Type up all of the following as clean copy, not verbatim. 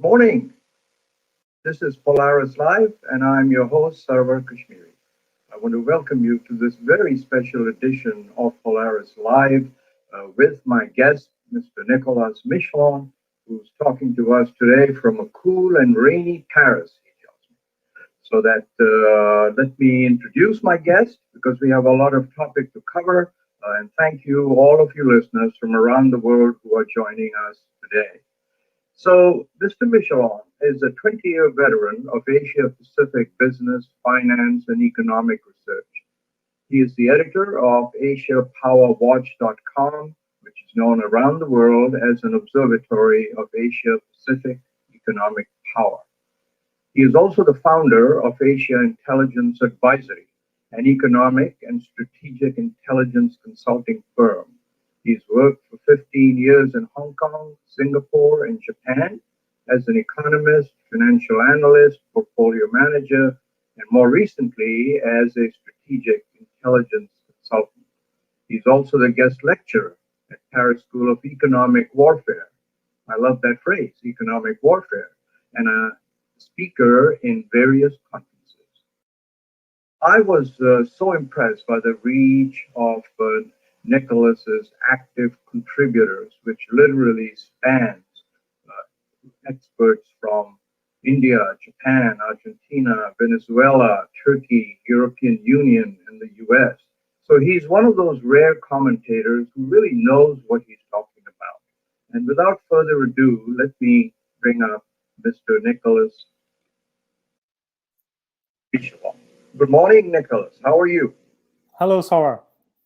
Morning. This is Polaris-Live, and I'm your host, Sarwar Kashmeri. I want to welcome you to this very special edition of Polaris-Live with my guest, Mr. Nicolas Michelon, who's talking to us today from a cool and rainy Paris, he tells me. So that let me introduce my guest because we have a lot of topic to cover. And thank you, all of you listeners from around the world who are joining us today. So, Mr. Michelon is a 20-year veteran of Asia Pacific business, finance, and economic research. He is the editor of AsiaPowerWatch.com, which is known around the world as an observatory of Asia Pacific economic power. He is also the founder of Asia Intelligence Advisory, an economic and strategic intelligence consulting firm. He's worked for 15 years in Hong Kong, Singapore, and Japan as an economist, financial analyst, portfolio manager, and more recently as a strategic intelligence consultant. He's also the guest lecturer at Paris School of Economic Warfare. I love that phrase, economic warfare, and a speaker in various conferences. I was so impressed by the reach of Nicholas's active contributors, which literally spans experts from India, Japan, Argentina, Venezuela, Turkey, European Union, and the US. So he's one of those rare commentators who really knows what he's talking about. And without further ado, let me bring up Mr. Nicolas Michelon. Good morning, Nicholas. How are you? Hello, Sarwar.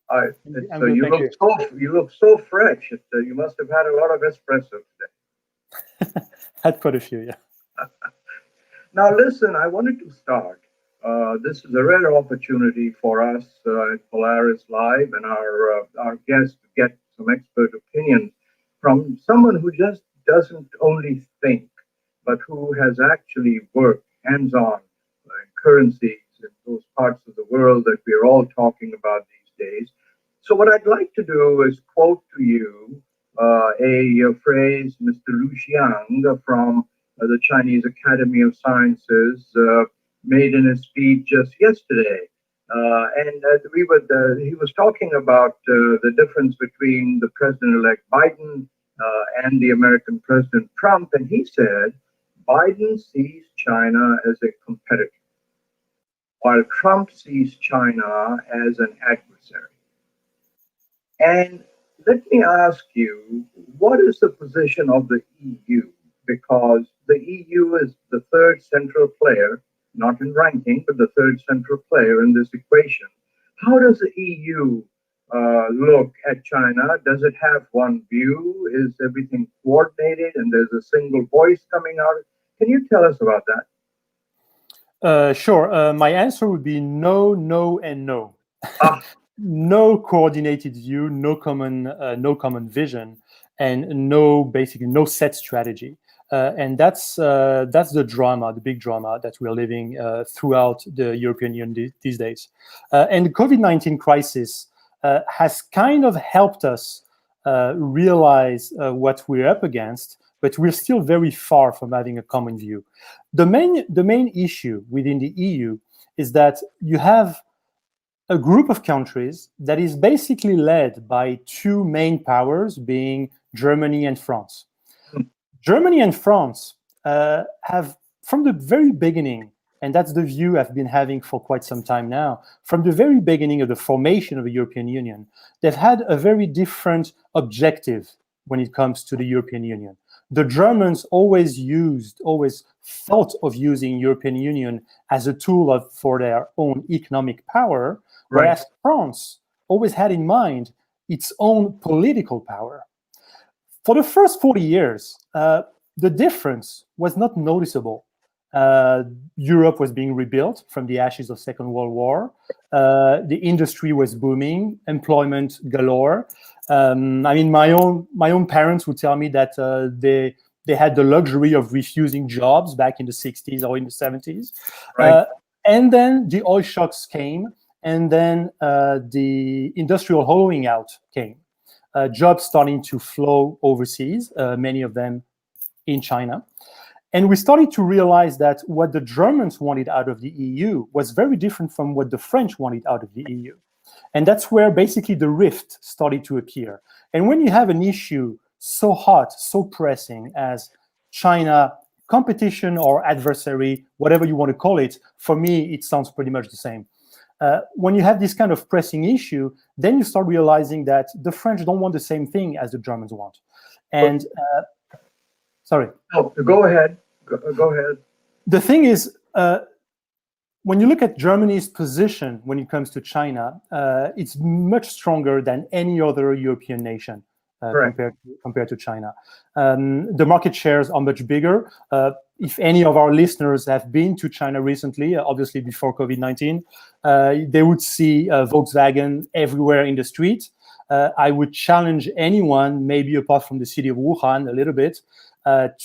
You look so fresh. You must have had a lot of espresso today. Had quite a few, yeah. Now, listen, I wanted to start. This is a rare opportunity for us at Polaris-Live and our guests to get some expert opinion from someone who just doesn't only think, but who has actually worked hands-on in currencies in those parts of the world that we're all talking about these days. So what I'd like to do is quote to you a phrase Mr. Lu Xiang from the Chinese Academy of Sciences made in a speech just yesterday. He was talking about the difference between the President-elect Biden and the American President Trump. And he said, Biden sees China as a competitor, while Trump sees China as an adversary. And let me ask you, what is the position of the EU? Because the EU is the third central player, not in ranking, but the third central player in this equation. How does the EU look at China? Does it have one view? Is everything coordinated and there's a single voice coming out? Can you tell us about that? Sure. My answer would be no, no, and no. No coordinated view, no common vision, and basically no set strategy. And that's the drama, the big drama that we're living throughout the European Union these days. And the COVID-19 crisis has kind of helped us realize what we're up against, but we're still very far from having a common view. The main issue within the EU is that you have a group of countries that is basically led by two main powers, being Germany and France. Germany and France have, from the very beginning, and that's the view I've been having for quite some time now, from the very beginning of the formation of the European Union, they've had a very different objective when it comes to the European Union. The Germans always thought of using European Union as a tool for their own economic power, whereas France always had in mind its own political power. For the first 40 years, the difference was not noticeable. Europe was being rebuilt from the ashes of Second World War. The industry was booming, employment galore. I mean, my own parents would tell me that they had the luxury of refusing jobs back in the 60s or in the 70s. And then the oil shocks came, and then the industrial hollowing out came. Jobs starting to flow overseas, many of them in China. And we started to realize that what the Germans wanted out of the EU was very different from what the French wanted out of the EU. And that's where basically the rift started to appear. And when you have an issue so hot, so pressing as China competition or adversary, whatever you want to call it, for me, it sounds pretty much the same. When you have this kind of pressing issue, then you start realizing that the French don't want the same thing as the Germans want. And sorry. Oh, go ahead. Go ahead. The thing is, when you look at Germany's position when it comes to China, it's much stronger than any other European nation compared to China. The market shares are much bigger. If any of our listeners have been to China recently, obviously before COVID-19, they would see Volkswagen everywhere in the street. I would challenge anyone, maybe apart from the city of Wuhan a little bit,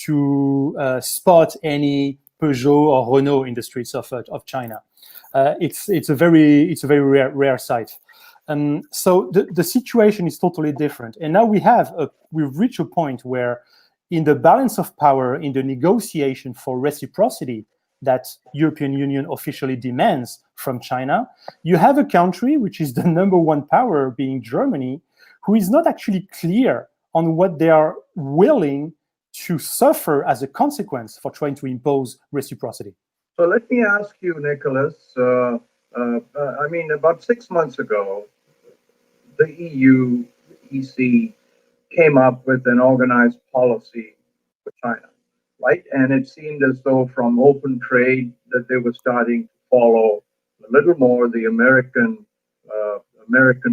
to spot any Peugeot or Renault in the streets of China. It's a very rare sight. So the situation is totally different. And now we've reached a point where in the balance of power, in the negotiation for reciprocity that European Union officially demands from China, you have a country which is the number one power, being Germany, who is not actually clear on what they are willing to suffer as a consequence for trying to impose reciprocity. So let me ask you, Nicolas, I mean, about 6 months ago, the EU, EC, came up with an organized policy for China, right? And it seemed as though from open trade that they were starting to follow a little more the American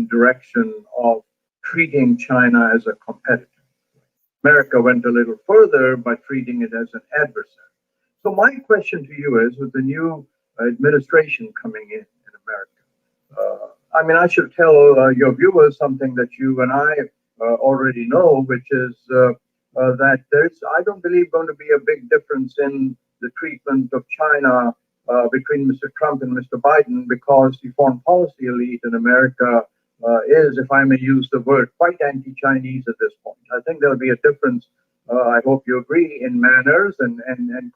direction of treating China as a competitor. America went a little further by treating it as an adversary. So my question to you is, with the new administration coming in America, I mean, I should tell your viewers something that you and I already know, which is that there's, I don't believe, going to be a big difference in the treatment of China between Mr. Trump and Mr. Biden, because the foreign policy elite in America is, if I may use the word, quite anti-Chinese at this point. I think there'll be a difference, I hope you agree, in manners and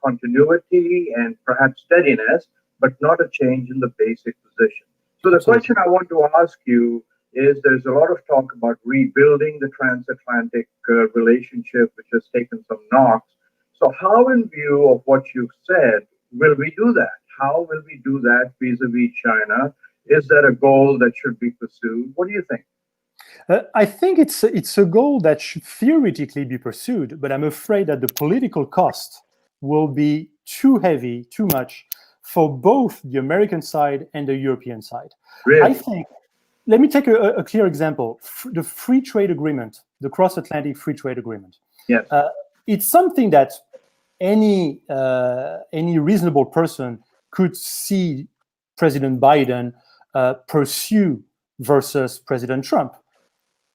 continuity and perhaps steadiness, but not a change in the basic position. So the question I want to ask you is, there's a lot of talk about rebuilding the transatlantic relationship, which has taken some knocks. So how, in view of what you've said, will we do that? How will we do that vis-a-vis China? Is that a goal that should be pursued? What do you think? I think it's a goal that should theoretically be pursued, but I'm afraid that the political cost will be too heavy, too much, for both the American side and the European side. Really? I think, let me take a clear example. The free trade agreement, the cross-Atlantic free trade agreement. Yes. It's something that any reasonable person could see President Biden pursue versus President Trump.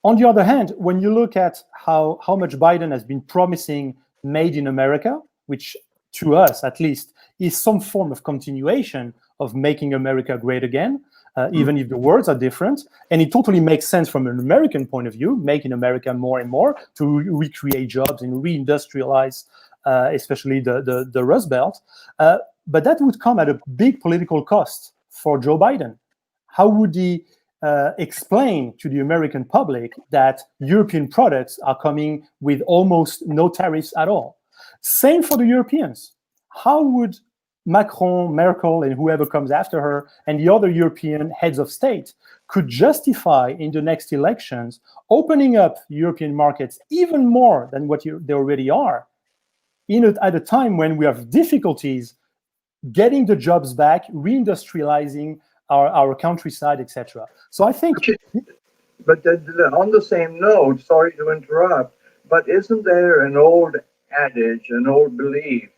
On the other hand, when you look at how much Biden has been promising made in America, which to us at least is some form of continuation of making America great again, even if the words are different. And it totally makes sense from an American point of view, making America more and more to recreate jobs and reindustrialize, especially the Rust Belt. But that would come at a big political cost for Joe Biden. How would he explain to the American public that European products are coming with almost no tariffs at all? Same for the Europeans. How would Macron, Merkel, and whoever comes after her, and the other European heads of state could justify in the next elections opening up European markets even more than what they already are, at a time when we have difficulties getting the jobs back, reindustrializing our countryside, etc. So I think... But on the same note, sorry to interrupt, but isn't there an old adage, an old belief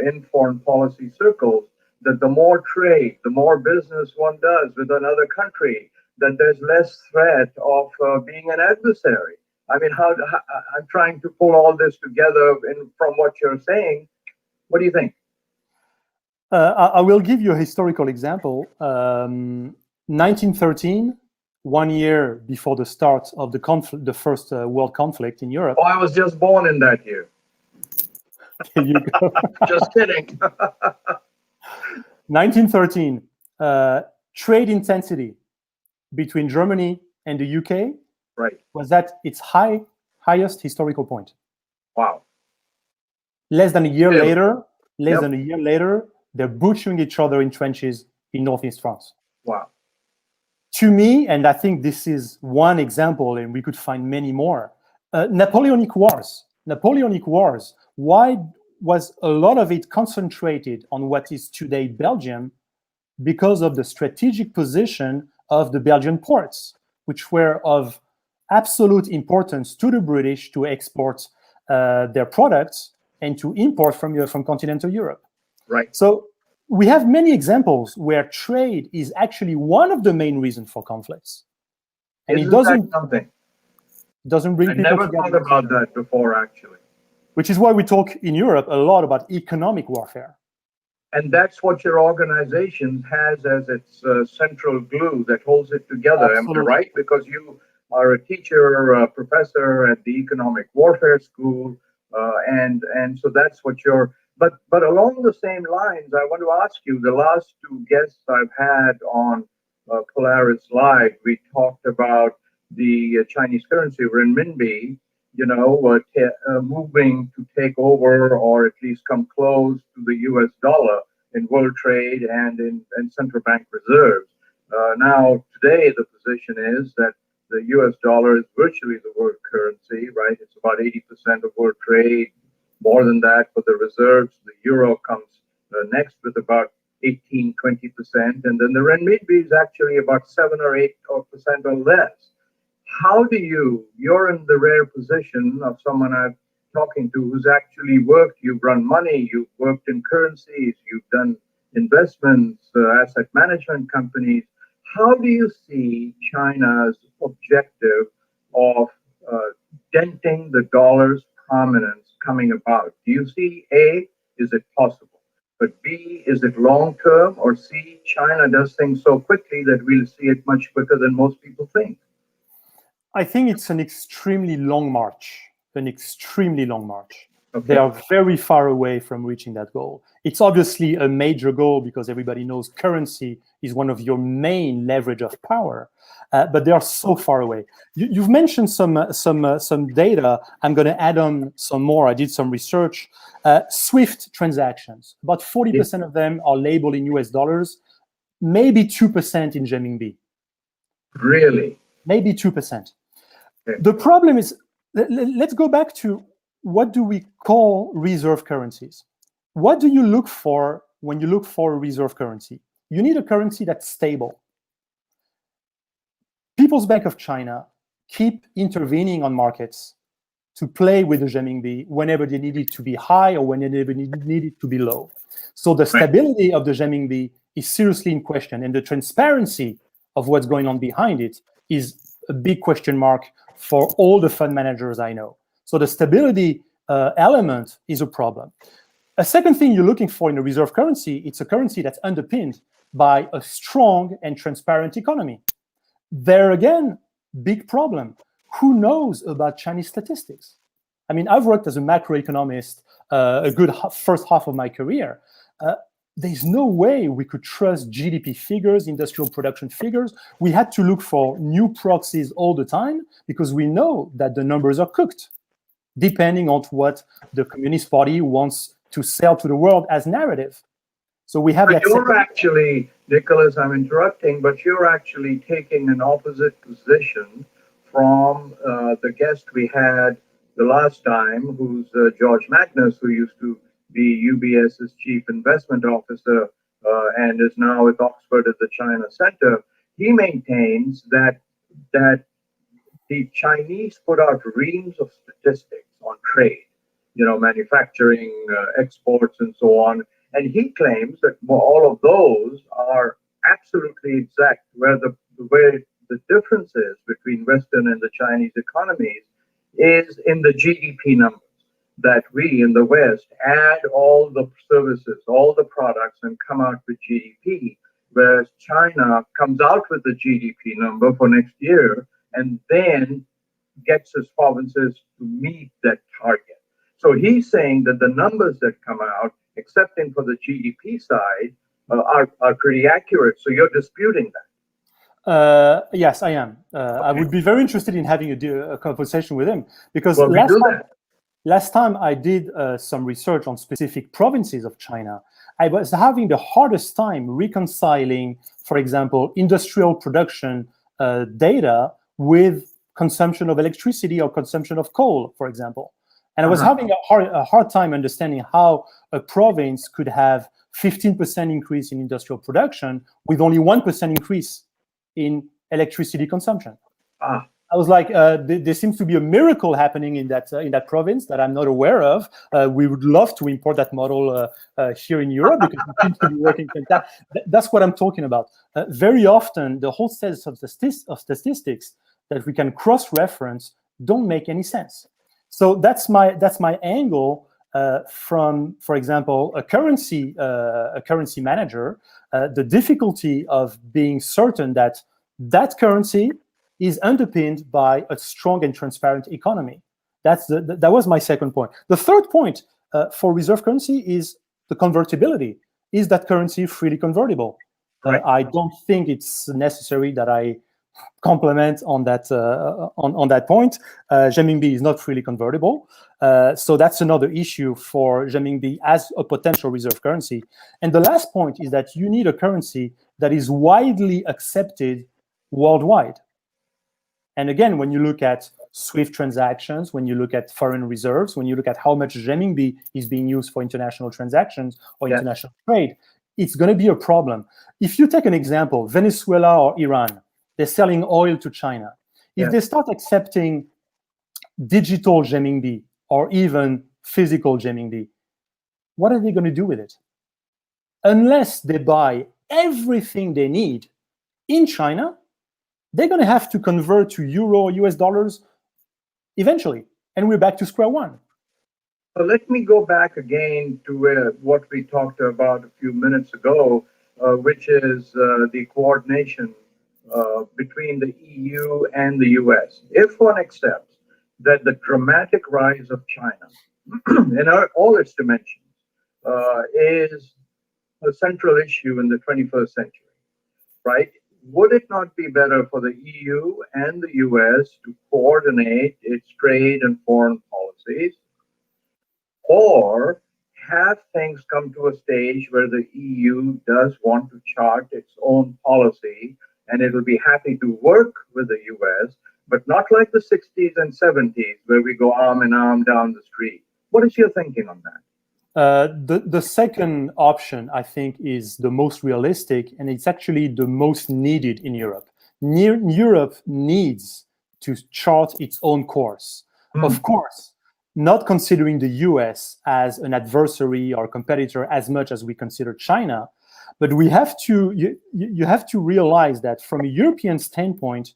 in foreign policy circles that the more trade, the more business one does with another country, that there's less threat of being an adversary? I mean, I'm trying to pull all this together from what you're saying. What do you think? I will give you a historical example. 1913, 1 year before the start of the first world conflict in Europe. Oh, I was just born in that year. There you go. Just kidding. 1913, trade intensity between Germany and the UK Right. was at its highest historical point. Wow. Less than a year later, Yep. they're butchering each other in trenches in northeast France. Wow. To me, and I think this is one example, and we could find many more, Napoleonic Wars. Why was a lot of it concentrated on what is today Belgium? Because of the strategic position of the Belgian ports, which were of absolute importance to the British to export their products and to import from continental Europe. Right. So we have many examples where trade is actually one of the main reasons for conflicts. And Isn't it doesn't that something? bring I people never together. thought about that before, actually. Which is why we talk in Europe a lot about economic warfare. And that's what your organization has as its central glue that holds it together. Absolutely. Am I right? Because you are a teacher, a professor at the Economic Warfare School, and so that's what you're. But along the same lines, I want to ask you. The last two guests I've had on Polaris-Live, we talked about the Chinese currency renminbi. Moving to take over or at least come close to the U.S. dollar in world trade and in central bank reserves. Now, today, the position is that the U.S. dollar is virtually the world currency, right? It's about 80% of world trade, more than that for the reserves. The euro comes next with about 18, 20%, and then the renminbi is actually about 7 or 8% or less. How do you're in the rare position of someone I'm talking to who's actually worked, you've run money, you've worked in currencies, you've done investments, asset management companies. How do you see China's objective of denting the dollar's prominence coming about? Do you see A, is it possible? But B, is it long term? Or C, China does things so quickly that we'll see it much quicker than most people think? I think it's an extremely long march. Okay. They are very far away from reaching that goal. It's obviously a major goal because everybody knows currency is one of your main leverage of power, but they are so far away. You've mentioned some data. I'm going to add on some more. I did some research. SWIFT transactions, about 40% of them are labeled in US dollars, maybe 2% in renminbi. Really? Maybe 2%. Okay. The problem is, let's go back to what do we call reserve currencies? What do you look for when you look for a reserve currency? You need a currency that's stable. People's Bank of China keep intervening on markets to play with the renminbi whenever they need it to be high or whenever they need it to be low. So the stability of the renminbi is seriously in question, and the transparency of what's going on behind it is a big question mark for all the fund managers I know. So the stability element is a problem. A second thing you're looking for in a reserve currency, it's a currency that's underpinned by a strong and transparent economy. There again, big problem. Who knows about Chinese statistics? I mean, I've worked as a macroeconomist a good first half of my career. There's no way we could trust GDP figures, industrial production figures. We had to look for new proxies all the time because we know that the numbers are cooked, depending on what the Communist Party wants to sell to the world as narrative. So we have but you're actually, Nicholas, I'm interrupting, but you're actually taking an opposite position from the guest we had the last time, who's George Magnus, who used to be UBS's chief investment officer and is now with Oxford at the China Center. He maintains that the Chinese put out reams of statistics on trade, manufacturing, exports, and so on. And he claims that all of those are absolutely exact, where the differences between Western and the Chinese economies is in the GDP numbers. That we in the West add all the services, all the products, and come out with GDP, whereas China comes out with the GDP number for next year and then gets its provinces to meet that target. So he's saying that the numbers that come out, excepting for the GDP side, are pretty accurate. So you're disputing that. Yes, I am. I would be very interested in having a conversation with him, because Well, we do that. last time I did some research on specific provinces of China, I was having the hardest time reconciling, for example, industrial production data with consumption of electricity or consumption of coal, for example. And I was having a hard time understanding how a province could have 15% increase in industrial production with only 1% increase in electricity consumption. I was like, there seems to be a miracle happening in that province that I'm not aware of. We would love to import that model here in Europe, because it seems to be working fantastic. That's what I'm talking about. Very often, the whole set of statistics that we can cross-reference don't make any sense. So that's my angle from, for example, a currency manager. The difficulty of being certain that currency is underpinned by a strong and transparent economy. That was my second point. The third point for reserve currency is the convertibility. Is that currency freely convertible? Right. I don't think it's necessary that I compliment on that point. Renminbi is not freely convertible, so that's another issue for renminbi as a potential reserve currency. And the last point is that you need a currency that is widely accepted worldwide. And again, when you look at SWIFT transactions, when you look at foreign reserves, when you look at how much renminbi is being used for international transactions or international trade, it's going to be a problem. If you take an example, Venezuela or Iran, they're selling oil to China. If they start accepting digital renminbi or even physical renminbi, what are they going to do with it? Unless they buy everything they need in China, they're going to have to convert to euro or US dollars eventually. And we're back to square one. Let me go back again to what we talked about a few minutes ago, which is the coordination between the EU and the US. If one accepts that the dramatic rise of China in all its dimensions is a central issue in the 21st century, right? Would it not be better for the EU and the US to coordinate its trade and foreign policies, or have things come to a stage where the EU does want to chart its own policy and it will be happy to work with the US, but not like the 60s and 70s where we go arm in arm down the street? What is your thinking on that? The second option, I think, is the most realistic, and it's actually the most needed in Europe. Europe needs to chart its own course. Of course, not considering the US as an adversary or competitor as much as we consider China, but we have to. You have to realize that from a European standpoint,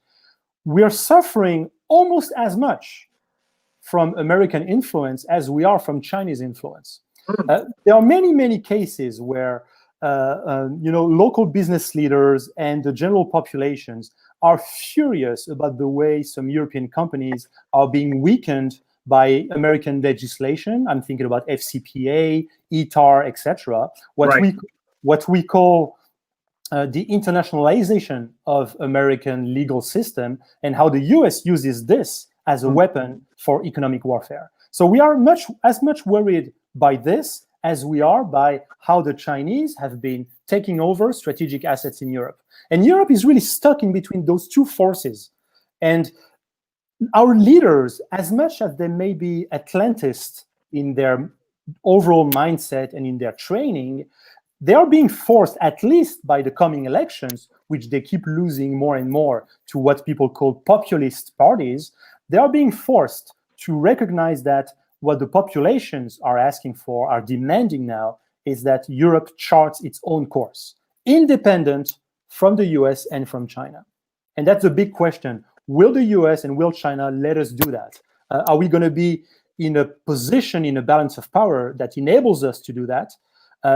we are suffering almost as much from American influence as we are from Chinese influence. There are many cases where local business leaders and the general populations are furious about the way some European companies are being weakened by American legislation. I'm thinking about FCPA, ETAR, etc. What we call the internationalization of American legal system, and how the US uses this as a weapon for economic warfare. So we are as much worried by this as we are by how the Chinese have been taking over strategic assets in Europe. And Europe is really stuck in between those two forces. And our leaders, as much as they may be Atlantist in their overall mindset and in their training, they are being forced, at least by the coming elections, which they keep losing more and more to what people call populist parties, they are being forced to recognize that what the populations are asking for, are demanding now, is that Europe charts its own course, independent from the US and from China. And that's a big question. Will the US and will China let us do that? Are we going to be in a position, in a balance of power that enables us to do that?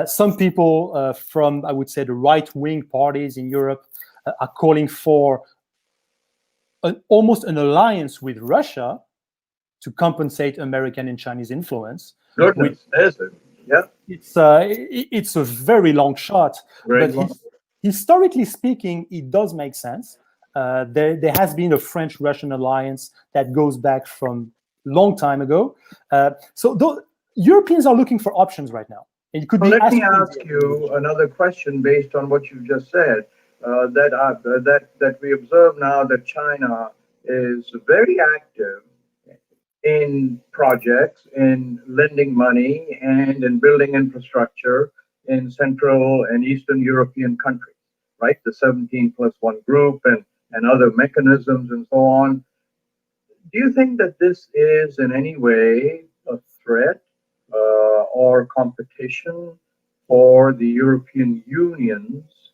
Some people from, I would say, the right-wing parties in Europe are calling for almost an alliance with Russia to compensate American and Chinese influence. Goodness, is it? Yeah. It's a very long shot, Very but long. Historically speaking, it does make sense. There has been a French-Russian alliance that goes back from long time ago. Europeans are looking for options right now. It could be. Let me ask you another question based on what you just said. That we observe now that China is very active in projects, in lending money, and in building infrastructure in Central and Eastern European countries, right? The 17+1 group and other mechanisms and so on. Do you think that this is in any way a threat or competition for the European Union's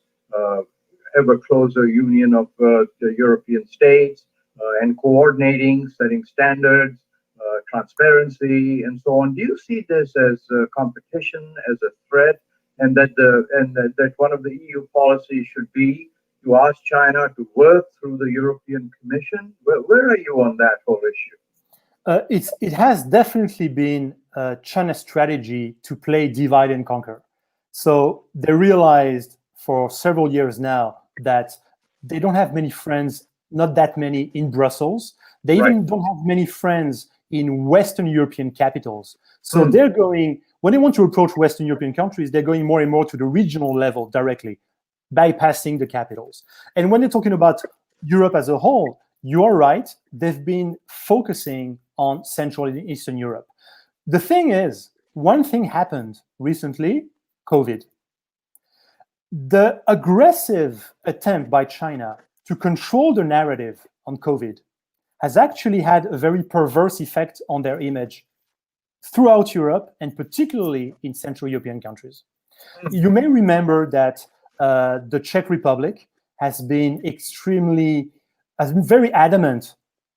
ever closer union of the European states and coordinating, setting standards, transparency, and so on? Do you see this as a competition, as a threat, and that one of the EU policies should be to ask China to work through the European Commission? Where are you on that whole issue? It has definitely been China's strategy to play divide and conquer. So they realized for several years now that they don't have many friends, not that many in Brussels. They even don't have many friends in Western European capitals. So they're going, when they want to approach Western European countries, they're going more and more to the regional level directly, bypassing the capitals. And when they're talking about Europe as a whole, you are right, they've been focusing on Central and Eastern Europe. The thing is, one thing happened recently, COVID. The aggressive attempt by China to control the narrative on COVID has actually had a very perverse effect on their image throughout Europe, and particularly in Central European countries. You may remember that the Czech Republic has been very adamant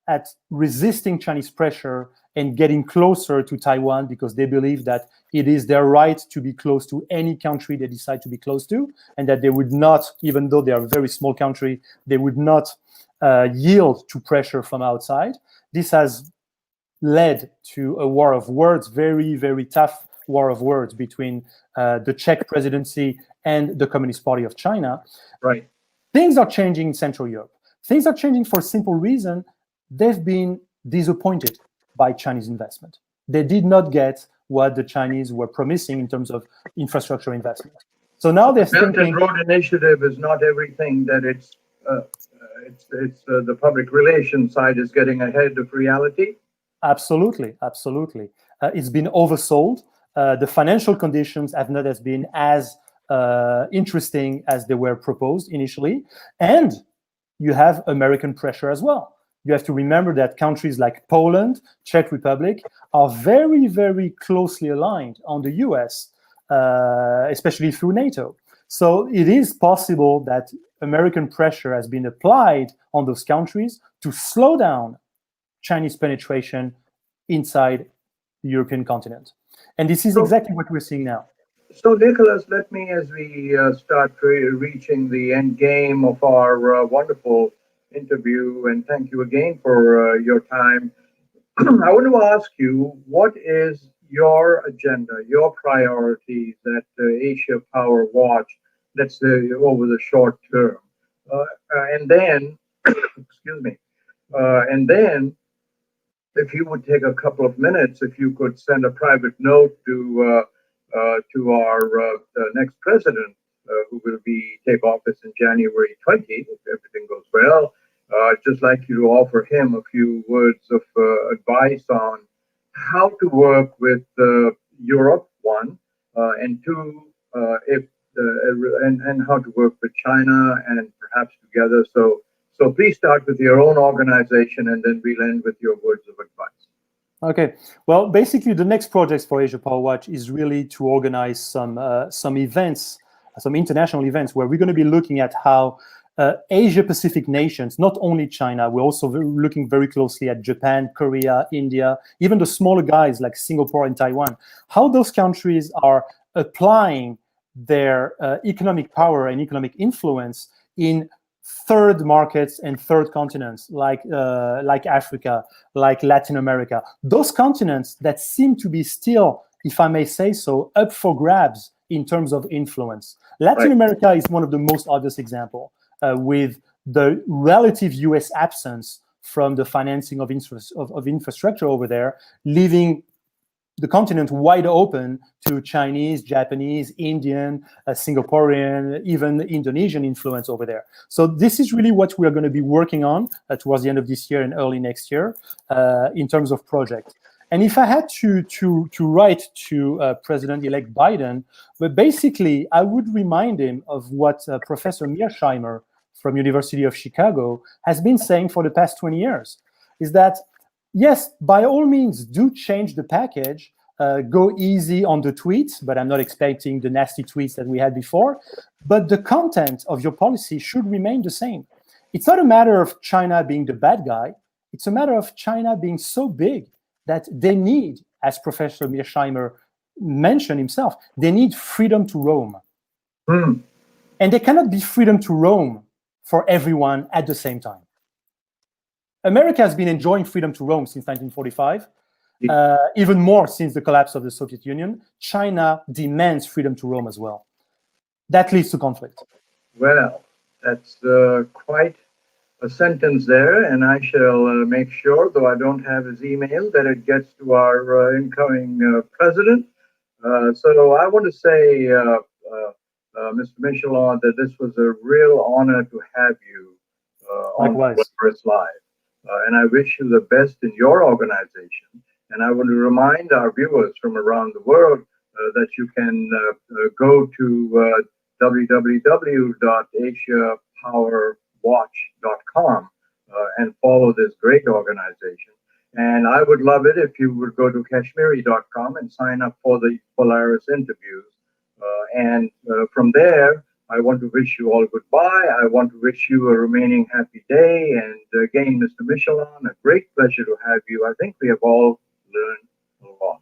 at resisting Chinese pressure and getting closer to Taiwan because they believe that it is their right to be close to any country they decide to be close to, and that they would not, even though they are a very small country, they would not yield to pressure from outside. This has led to a war of words, very, very tough war of words between the Czech presidency and the Communist Party of China. Right. Things are changing in Central Europe. Things are changing for a simple reason. They've been disappointed by Chinese investment. They did not get what the Chinese were promising in terms of infrastructure investment. So now they're Belt thinking, and Road Initiative is not everything that it's the public relations side is getting ahead of reality. Absolutely. It's been oversold. The financial conditions have not been as interesting as they were proposed initially. And you have American pressure as well. You have to remember that countries like Poland, Czech Republic are very, very closely aligned on the US, especially through NATO. So it is possible that American pressure has been applied on those countries to slow down Chinese penetration inside the European continent. And this is exactly what we're seeing now. So, Nicolas, let me, as we start reaching the end game of our wonderful interview, and thank you again for your time, I want to ask you, what is your agenda, your priorities at Asia Power Watch, let's say over the short term? And then, excuse me, and then if you would take a couple of minutes, if you could send a private note to our next president, who will take office in January 20, if everything goes well. I'd just like you to offer him a few words of advice on how to work with Europe, one, and two, and how to work with China and perhaps together. So please start with your own organization, and then we'll end with your words of advice. Okay. Well, basically, the next project for Asia Power Watch is really to organize some events, some international events, where we're going to be looking at how Asia-Pacific nations, not only China, we're also looking very closely at Japan, Korea, India, even the smaller guys like Singapore and Taiwan, how those countries are applying their economic power and economic influence in third markets and third continents like Africa, like Latin America, those continents that seem to be still, if I may say so, up for grabs in terms of influence. Latin America is one of the most obvious example, with the relative US absence from the financing of infrastructure over there, leaving the continent wide open to Chinese, Japanese, Indian, Singaporean, even Indonesian influence over there. So this is really what we are going to be working on towards the end of this year and early next year in terms of project. And if I had to write to President-elect Biden, but basically I would remind him of what Professor Mearsheimer from University of Chicago has been saying for the past 20 years, is that yes, by all means, do change the package, go easy on the tweets, but I'm not expecting the nasty tweets that we had before, but the content of your policy should remain the same. It's not a matter of China being the bad guy, it's a matter of China being so big that they need, as Professor Mearsheimer mentioned himself, they need freedom to roam. And there cannot be freedom to roam for everyone at the same time. America has been enjoying freedom to roam since 1945, even more since the collapse of the Soviet Union. China demands freedom to roam as well. That leads to conflict. Well, that's quite a sentence there, and I shall make sure, though I don't have his email, that it gets to our incoming president. So I want to say, Mr. Michelon, that this was a real honor to have you on Polaris-Live. And I wish you the best in your organization. And I want to remind our viewers from around the world that you can go to www.asiapowerwatch.com and follow this great organization. And I would love it if you would go to kashmeri.com and sign up for the Polaris interviews. And from there, I want to wish you all goodbye. I want to wish you a remaining happy day. And again, Mr. Michelon, a great pleasure to have you. I think we have all learned a lot.